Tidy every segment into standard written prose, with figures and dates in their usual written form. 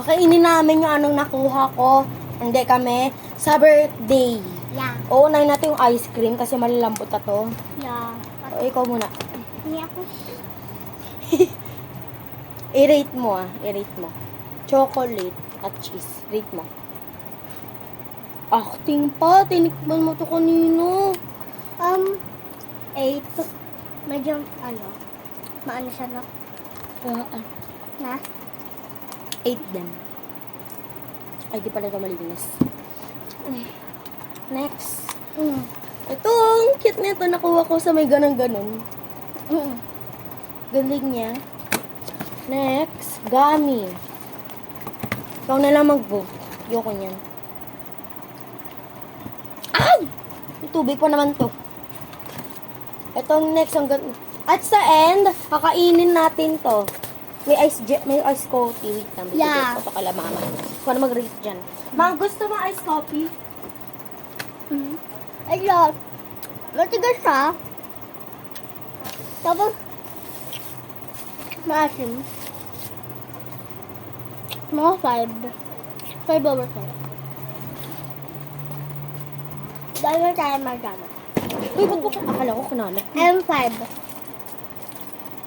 Kakainin namin yung anong nakuha ko. Hindi kami. Sa birthday. Yeah. Uunahin natin yung ice cream kasi malalambot na to. Yeah. O, ikaw muna. Hindi ako. I-rate mo I-rate mo. Chocolate at cheese. Rate mo. Acting pa. Tinikman mo to kanino. 8. Medyo, maano siya na. Na? 8 din. Ay, di pala ito malinis. Next. Ito, ang cute nito. Nakuha ko sa may ganun-ganun. Galing niya. Next, gummy. Ikaw na lang mag-book. Yoko niyan. Ay! May tubig pa naman to. Itong next, at sa end, kakainin natin to. May ice coffee. Wait lang. Yeah. Ito kala mama. Kung ano mag-rate dyan. Ma, gusto mo ice coffee? Ayun. Matigas siya. Tapos, maasim. Mga 5. 5 over 5. Dahil na tayo magana. Uy, ba't mo akala ko kunala? M5.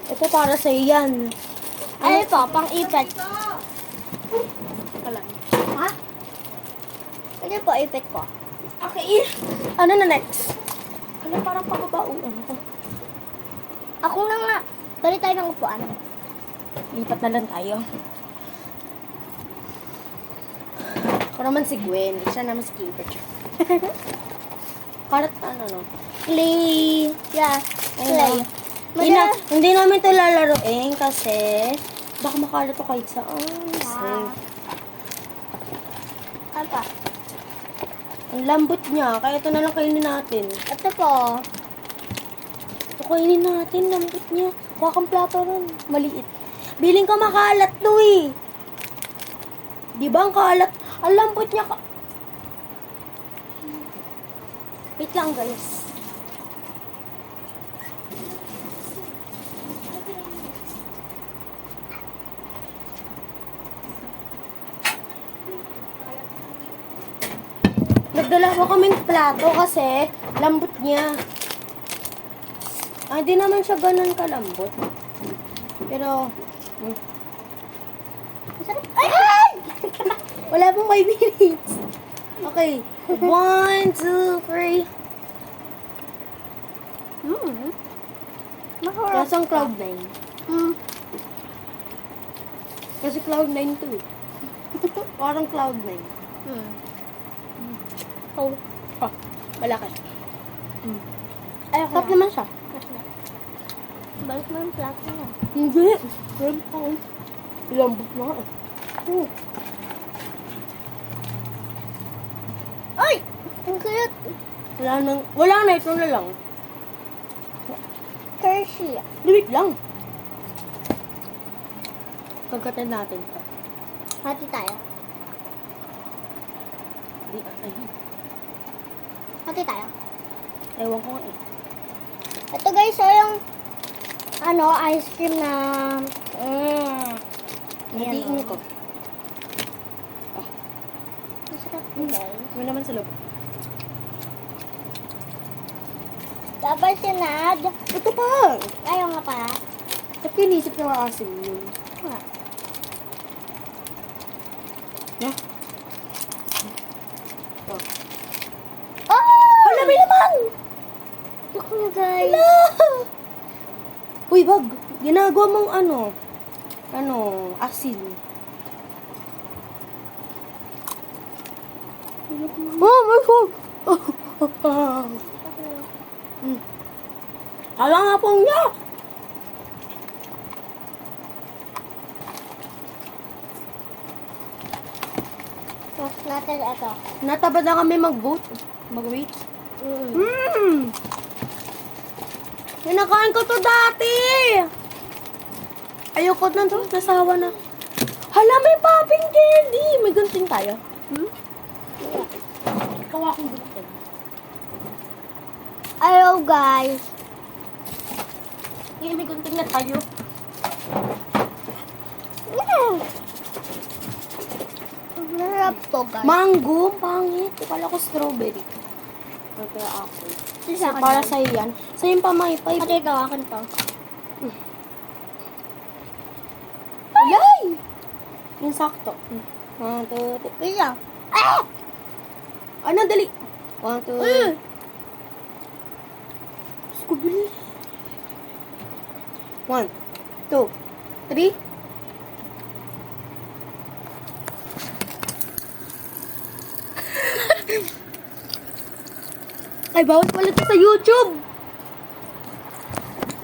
Ito para sa'yo yan. Ano ito? Pang-ipit. Ha? Ano po ipit ko? Okay. Ano na next? Ano, parang pababauan ko. Ako na nga. Bali tayo ng upuan. Lipat na lang tayo. Ako naman si Gwen. Siya naman si Kimber. Karat ano, no? Clay. Yeah. Ayun. Hindi namin ito lalaroin kasi baka makalat to kahit saan. Ah. Ano pa? Ang lambot niya. Kaya ito na lang kainin natin. Ito po. Ito kainin natin. Lambot niya. Kuha kang plato ron. Maliit. Biling ka makalat to eh. Di ba ang kalat? Ang lambot niya ka... Wait lang guys. Nagdala ko kaming plato kasi lambot niya. Di naman siya ganun kalambot. Pero, Masarap. ay! Wala pong 5 minutes. Okay. 1, 2, 3. Masarap. Lasang Cloud9. Kasi Cloud9 to eh. Parang Cloud9. Oh. Malaki. Ay, Sarap naman siya. Balik mo yung plato mo. Hindi. Red pa. Lambot na nga eh. Ay! Ang cute. Wala na. Ito na lang. Hershey. Wait lang. Pagkatan natin to. Hati tayo. Ay, Hati tayo. ewan ko nga eh. Ito guys, yung ice cream na Natiin ko. masarap yun guys. May naman sa loob. Tapos sinad. Ito pa! Ayaw nga pa. Ba't kinisip na maasim yun? Ha? Yeah? Oh. Oh! Hala, may naman! Look na guys. Hala! Uy, bag. Ginagawa mong asin. Oh, my God! Hala nga pong niya! Tapos natin ito. Natabad na kami mag-vote. Mag-wait. Kinakain ko to dati! Ayoko na to. Nasawa na. Hala, may popping candy! May gunting tayo. Ikaw akong gunting. Ayaw guys. Hindi, may gunting na tayo. Masarap to, guys. Mango, pangit. Akala ko strawberry. Ito apple. Ito So, sa akin para yan. sa'yo yan. Sa'yo yung pamaypay. Pati ito, akin to. Yay! Yung sakto. 1, 2, 3. Wait lang. Ah! Ano, dali. 1, 2. Scooby. 1, 2, 3. Ay, bawal pala ito sa YouTube.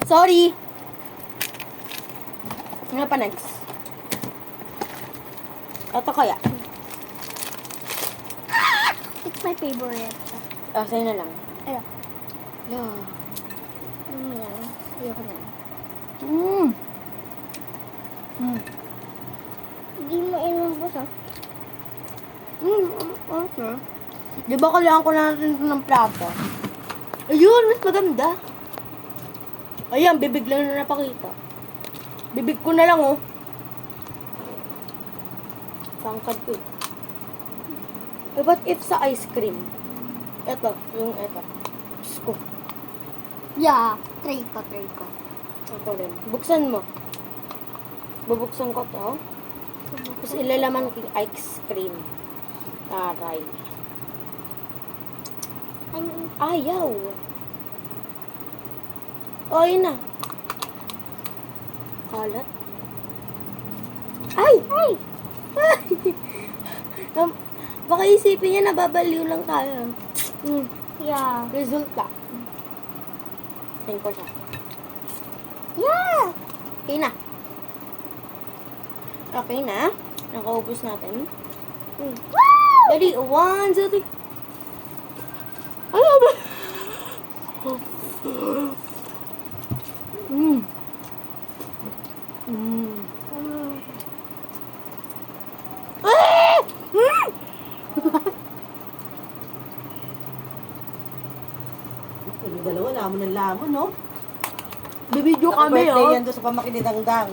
Sorry. Ano pa next? Ito kaya. It's my favorite. Sa'yo na lang. Ayun. Yeah. Ano yan? Ayoko na. Hindi mo inubos, ah. Okay. Di ba kailangan ko na natin ito ng plato? Ayun, mas maganda. Ayan, bibig lang na napakita. Bibig ko na lang, oh. Pangkad ko eh. Eh, what if sa ice cream? Ito, yung ito. Diyos ko. Yeah. Try ko. Ito rin. Buksan mo. Bubuksan ko to. Tapos ilalaman ko yung ice cream. Taray. Ayaw. O, yun na. Kalat. Ay! Ay! Baka isipin niya nababaliw lang tayo. Yeah. Resulta. Tingin ko siya. Yeah! Okay na. Okay na. Nakaubos natin. Dali. 1, 2, 3. Ano ba? Yung dalawa, lamon ng lamon, no? Bibidyo kami, Naka-birthday oh. yan doon sa pamakinidangdang.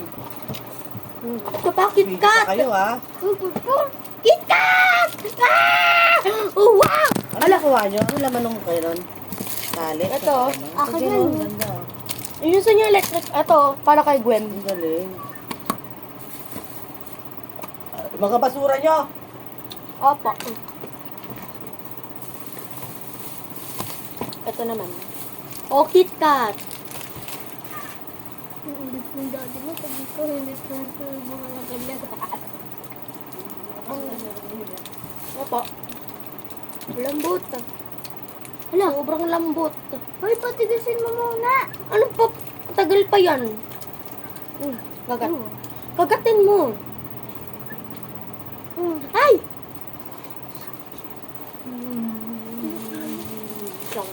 Ito pa, Video pa KitKat! kayo, ha? KitKat! Ah! Oh, wow! Ano nakuha nyo? Ano laman nung kayo ron? Tali? Ito. Ako Sige, yan. no? Ganda. Yun sa niya electric. Ito, para kay Gwen. Ang galing. Mga basura nyo! Opo. Ito naman. Oh, KitKat. Hindi ko yung daddy mo. Sabi ko, hindi ko yung mga naganyan. Opo. Lambot. Hala, sobrang lambot. Hoy, patigasin mo muna. Ano pa? Tagal pa yan. Kagat. Kagatin mo. Ay! Lang.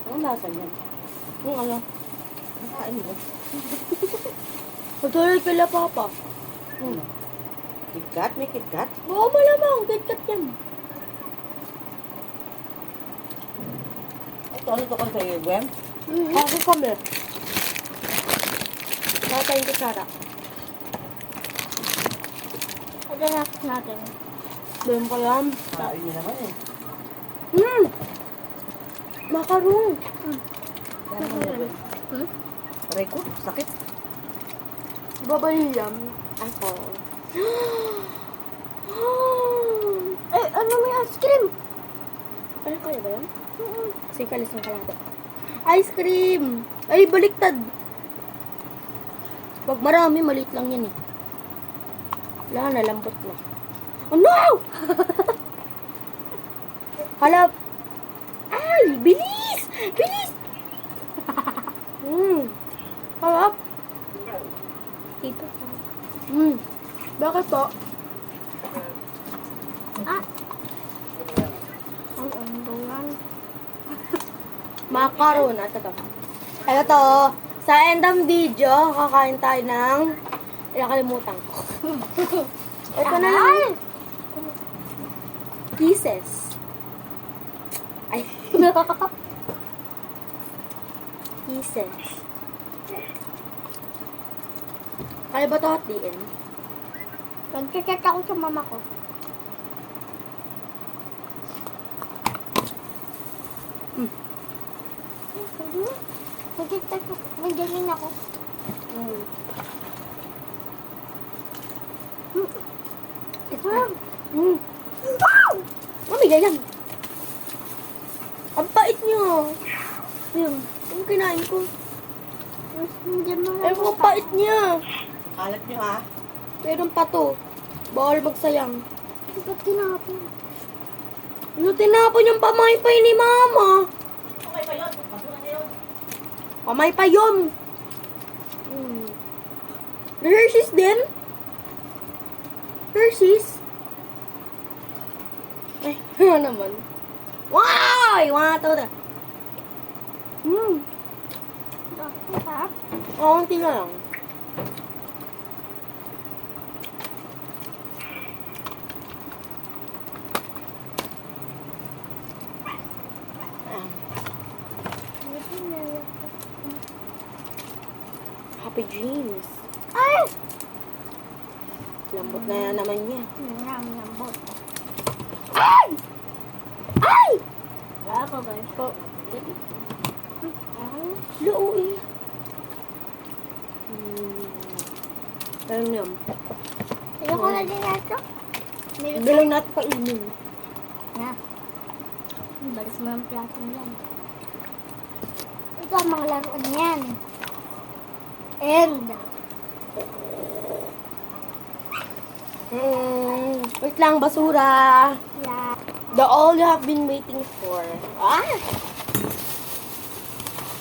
Anong lasa niyan? Yung ano? Nakain mo? Patuloy kila Papa. KitKat? May KitKat? Oo, malamang. KitKat yan. Ito, ano to ka sa'yo, Gwen? Ako kami. Tatay ko Sara. Adalas natin. Doon ko yan. Kain niya naman eh. Makarong. Ano mo yan? Aray ko, sakit. Babaliyam. Ako. Eh, ano may ice cream? Ano kaya ba yan? Sige, kalis ng kalada. Ice cream! Ay, baliktad! Wag marami, maliit lang yan eh. Wala na, lambot na. Oh no! Hala! Ay! Bilis! Bilis! Harap! Dito. Bakit po? Ah! Ang andungan. Macaron at ito. Ito, sa end ng video, kakain tayo ng nakalimutan ko. Ito na lang. Pieces. Ay. Pieces. Kaya ba ito hatiin? Nag-chat ako sa mama ko. Nag-chat ako. Nandiyan ako. Mami, ganyan. Ang pait niyo. Yung. Yung kinain ko. Hindi mo Eh, ang pait niya. Alat nyo ha. Meron pa to. Bawal magsayang. Ba't tinapon? Ano tinapon yung pamaypay ni Mama? Okay pa yun. Pagbunan nyo yun. Pamaypay yun. Hershey's din? Hershey's? Ay, ano naman? Wow! Iwan to na. Sarap. Oo, konti na lang. Happy dreams. Ay! Lambot na naman niya. Lambot. Ay! Ay! Wala pa guys. Po. Loo eh. Ayun yun. Ayoko na din nato. Bilang natin pa inin. Na. Balis mo yung plato niyan. Ito ang mga laruan niyan. And, Wait lang, basura. yeah. The all you have been waiting for. Ah!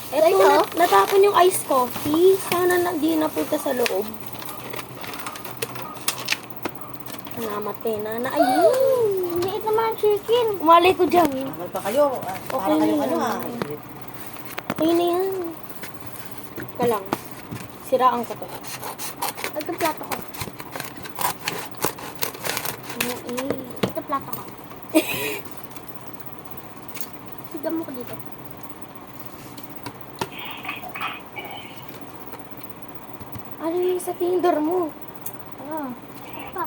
Eto, Ito? natapon yung iced coffee. Sana di napunta sa loob. Namatay na. Ayun! Liit naman ang chicken. Umalay ko dyan. Amal pa kayo. Para Okay kayong na ano ha. yan. Okay na yan. Ka lang. Siraan ko to. Ito plato ko. Ano eh? Ito plato ko. Sigaw mo ko dito. Ano yung sa Tinder mo? Oh. Pa.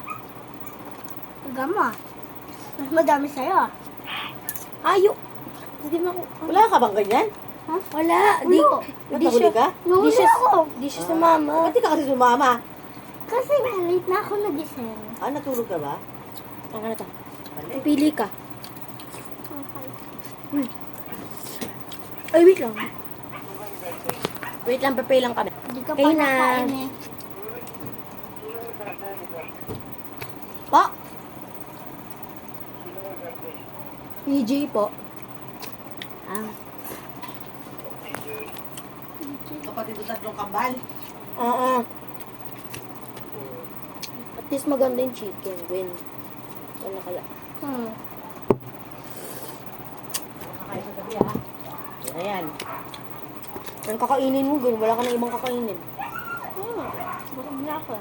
Sigaw mo ah. Mas madami sa'yo ah. Ayo! Hindi mo ako... Wala ka bang ganyan? Ha? Wala. Di, Ulo. di Nahuli siya... ka? Di siya, ako. di siya sumama. Ba't di ka kasi sumama? Kasi nga, late na ako nagising. Ah, natulog ka ba? Ang ano to? Mali. Pili ka. Okay. Ay, wait lang. Wait lang, prepare lang kami. Hindi ka pa Okay na. nakain eh. Po? PJ po. Ah. Kapatid ko tatlong kambal. Oo. At least maganda yung chicken. Win. Ano kaya? Kakain sa gabi ha. Ayan. Ang kakainin mo, ganun. Wala ka na ibang kakainin. Busog na ako.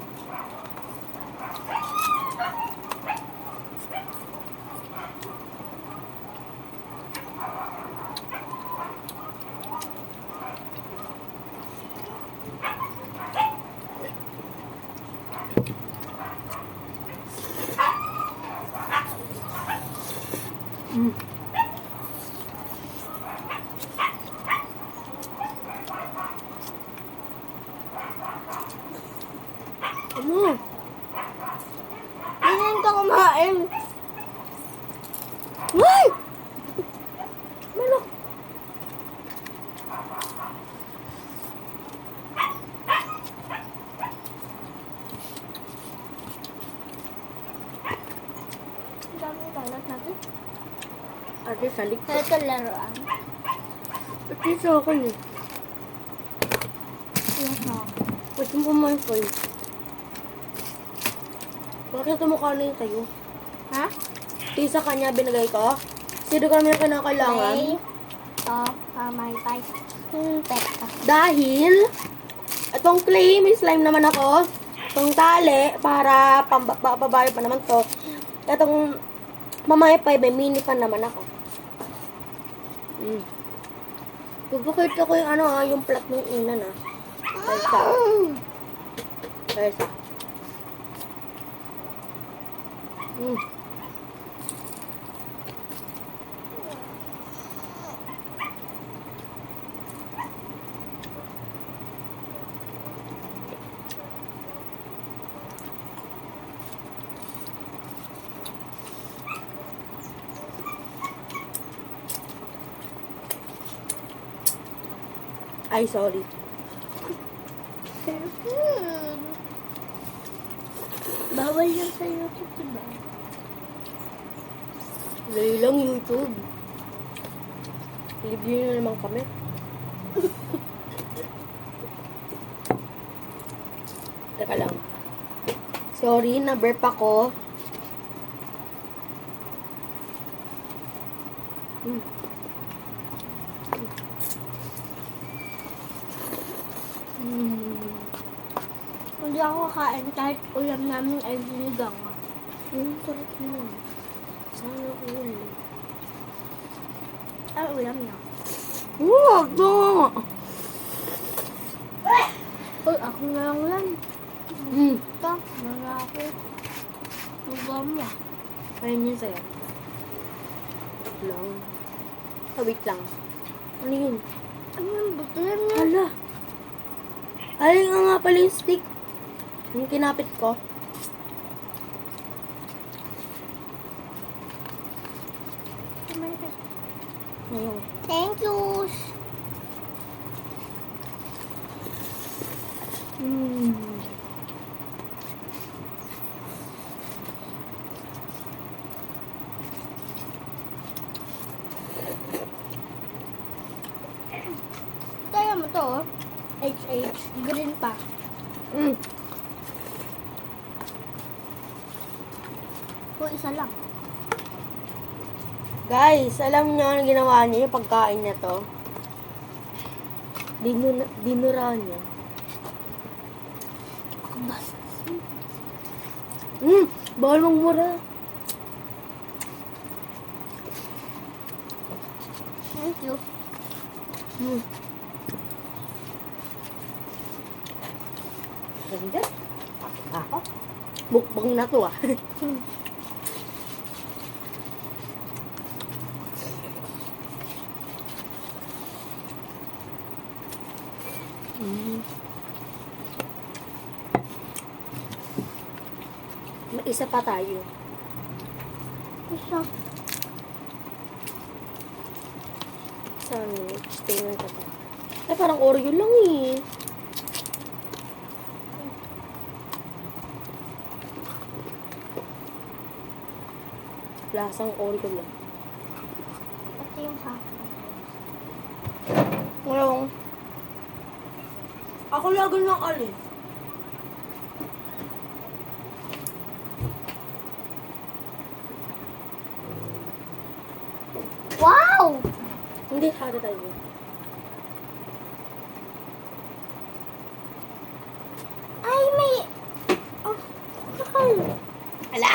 Ano? Ganyan ka kumain. Ay! Manok! Ang dami yung kalat natin. Ate, salik ka. Ito laruan. Ate, sa akin eh. Yes, no. Wait mo pumain ko eh. Bakit tumukha na yung tayo? Ha? Ito sa kanya binigay ko. Sino kami yung kinakailangan? Play. Ito. May pie. Teka. Dahil, itong clay, may slime naman ako. Itong tali, para pababayo pa naman to. Itong mamayapay, may mini pan naman ako. Pupukita ko yung ano yung plat ng ina na. Persa. Mm. Ay, sorry. Bawal yan sa YouTube, diba? Dali lang YouTube. Libre na naman kami. Teka lang. Sorry, na-burp ako. Mm. Hindi ako kakain kahit ulam namin ay sinigang. Sarap mo. Sana ulan. Ay, ulam niya. Wag na! Uy, ako na lang ulam. Ito, mga ako. Ulam niya. Ayun yun sa'yo. Lang. Wait lang. Ano yun? Ano yung buto yan niya? Hala. Alin nga pala yung stick. Yung kinapit ko. Ayun. Thank you. Tayo mo to, oh. HH. Green pa. O, isa lang. Guys, alam niyo ang ginawa niya yung pagkain niya to? Dinura niya. Bawal mong mura. Thank you. Ganda. Ako? Mukbang na to ah. May isa pa tayo. Isa. Sandwich. Tingnan ko to. Ay, parang Oreo lang eh. Lasang Oreo lang. Ito yung sa akin. Ngayon, ako lagi ng alis. Wow! Hindi, hada tayo. Ay, may... Oh, sakal. Ala!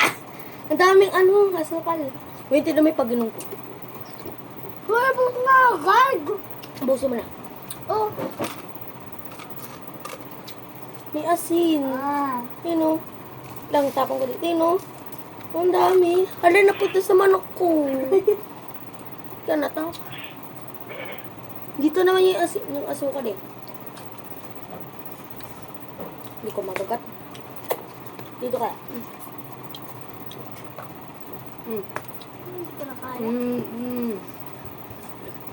Ang daming asukal. Wait, na may pag-inom ko. Mabot na agad. Buso mo na. Oh. May asin. Ah. Yun o. Lang, tapang ko dito. Yun o. Ang dami. Hala, napunta sa manok ko. Yan na to. Dito naman yung asin, yung asukal eh. Hindi ko matugat. Dito ka. Hindi ko na kaya.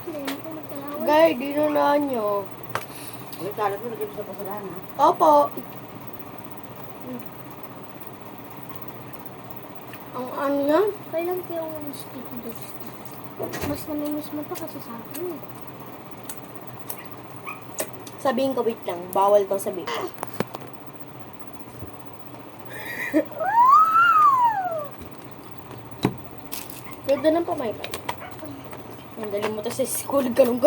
Hindi ko magkalawan. Guys, dinunaan nyo. Ulit, kalat mo, lagyan mo sa pasalahan, ha? Opo. Ang ano yan? Kailan ko yung sticky dust? Mas namimiss mo to kasi sa akin. Sabihin ko, wait lang. Bawal to sabihin. Ganda ng pamaypay. Ang dali mo to sa school. Ganun.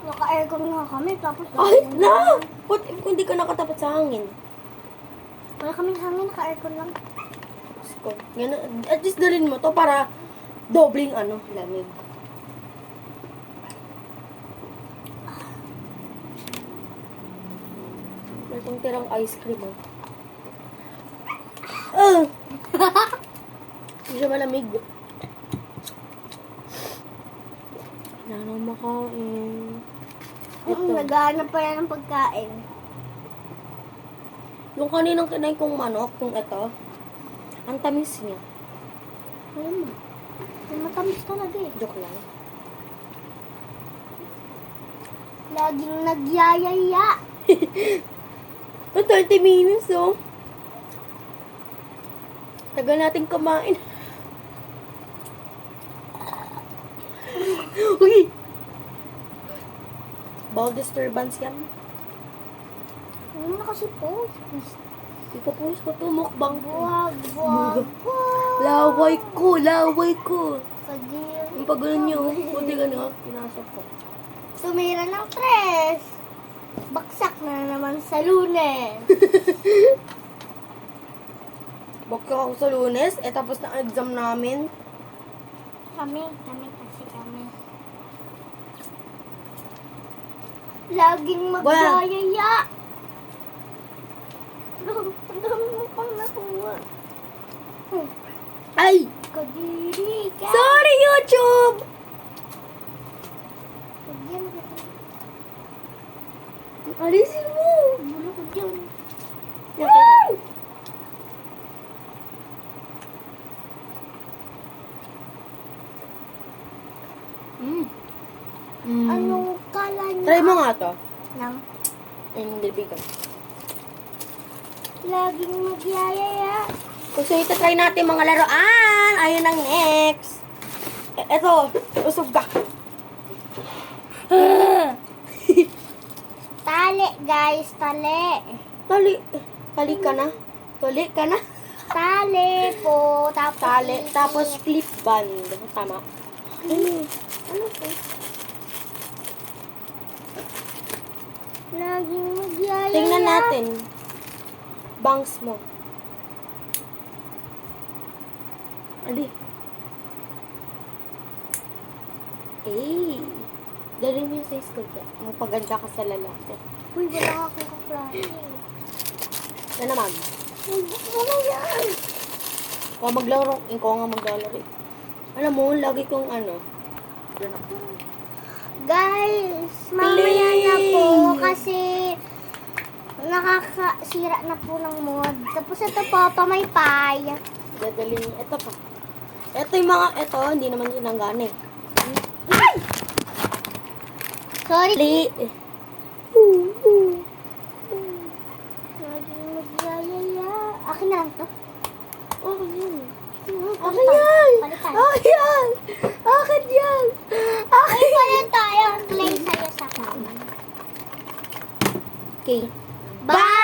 Naka-aircon nga kami tapos... Kahit na! What if kung hindi ka nakatapat sa hangin? Wala kaming hangin, naka-aircon lang. School. Ganun. At least dalhin mo to para dobling lamig. May itong tirang ice cream, oh. siya malamig. Wala nang makain. Ito. Naghahanap pa yan ng pagkain. Yung kaninang kinain kong manok, yung ito, ang tamis niya. Alam mo. Matamis talaga eh. Joke lang. Laging nagyayaya. 30 minutes, oh. Tagal natin kumain. Uy! Bawal disturbance yan. Ano na kasi po? Ipapost ko to, mukbang ko. Buwag, buwag, buwag. Laway ko. Kadiri. Yung pag ganun nyo, buti ka na, pinasok ko. Tumira ng 3. Baksak na naman sa Lunes. Bakit ako sa Lunes, tapos na ang exam namin. Kami kasi kami. Laging magyayaya. Ang dami mo pang nakuha. Ay! Kadiri ka. Sorry, YouTube! Lagyan ko ito. Alisin mo! Bulo ko dyan. Okay. Anong kala niya? Try mo nga to. Nang Hindi bigat. laging magyayaya. So, ito try natin mga laruan. Ayun ang next. Eto, usog ka. Tali, guys. Tali. Tali ka na. Tali ka na. Tali po. Tapos Tali. Tapos clip band. Tama. ano po? Laging magyayaya. Tingnan natin. Bangs mo. Ali. Eh. Dali mo yung sa school ka. Magpaganda ka sa lalaki. Uy, wala akong kaklase. Na naman. Ano yan? O maglaro. Ikaw nga maglalaro. Alam mo, lagi kong ano. Guys, mamaya na po kasi nakakasira na po ng mood. Tapos ito po, pamaypay. Dadalhin niya. Ito pa. Ito yung mga, ito, hindi naman sinanggana eh. Ay! Sorry. Li. Laging magyayaya. Akin na lang to. Okay yan. Akin Palitan. yan! Palitan. Akin yan! Akin yan! Ay, pala tayo. Play sa'yo sa kama. Okay. Bye!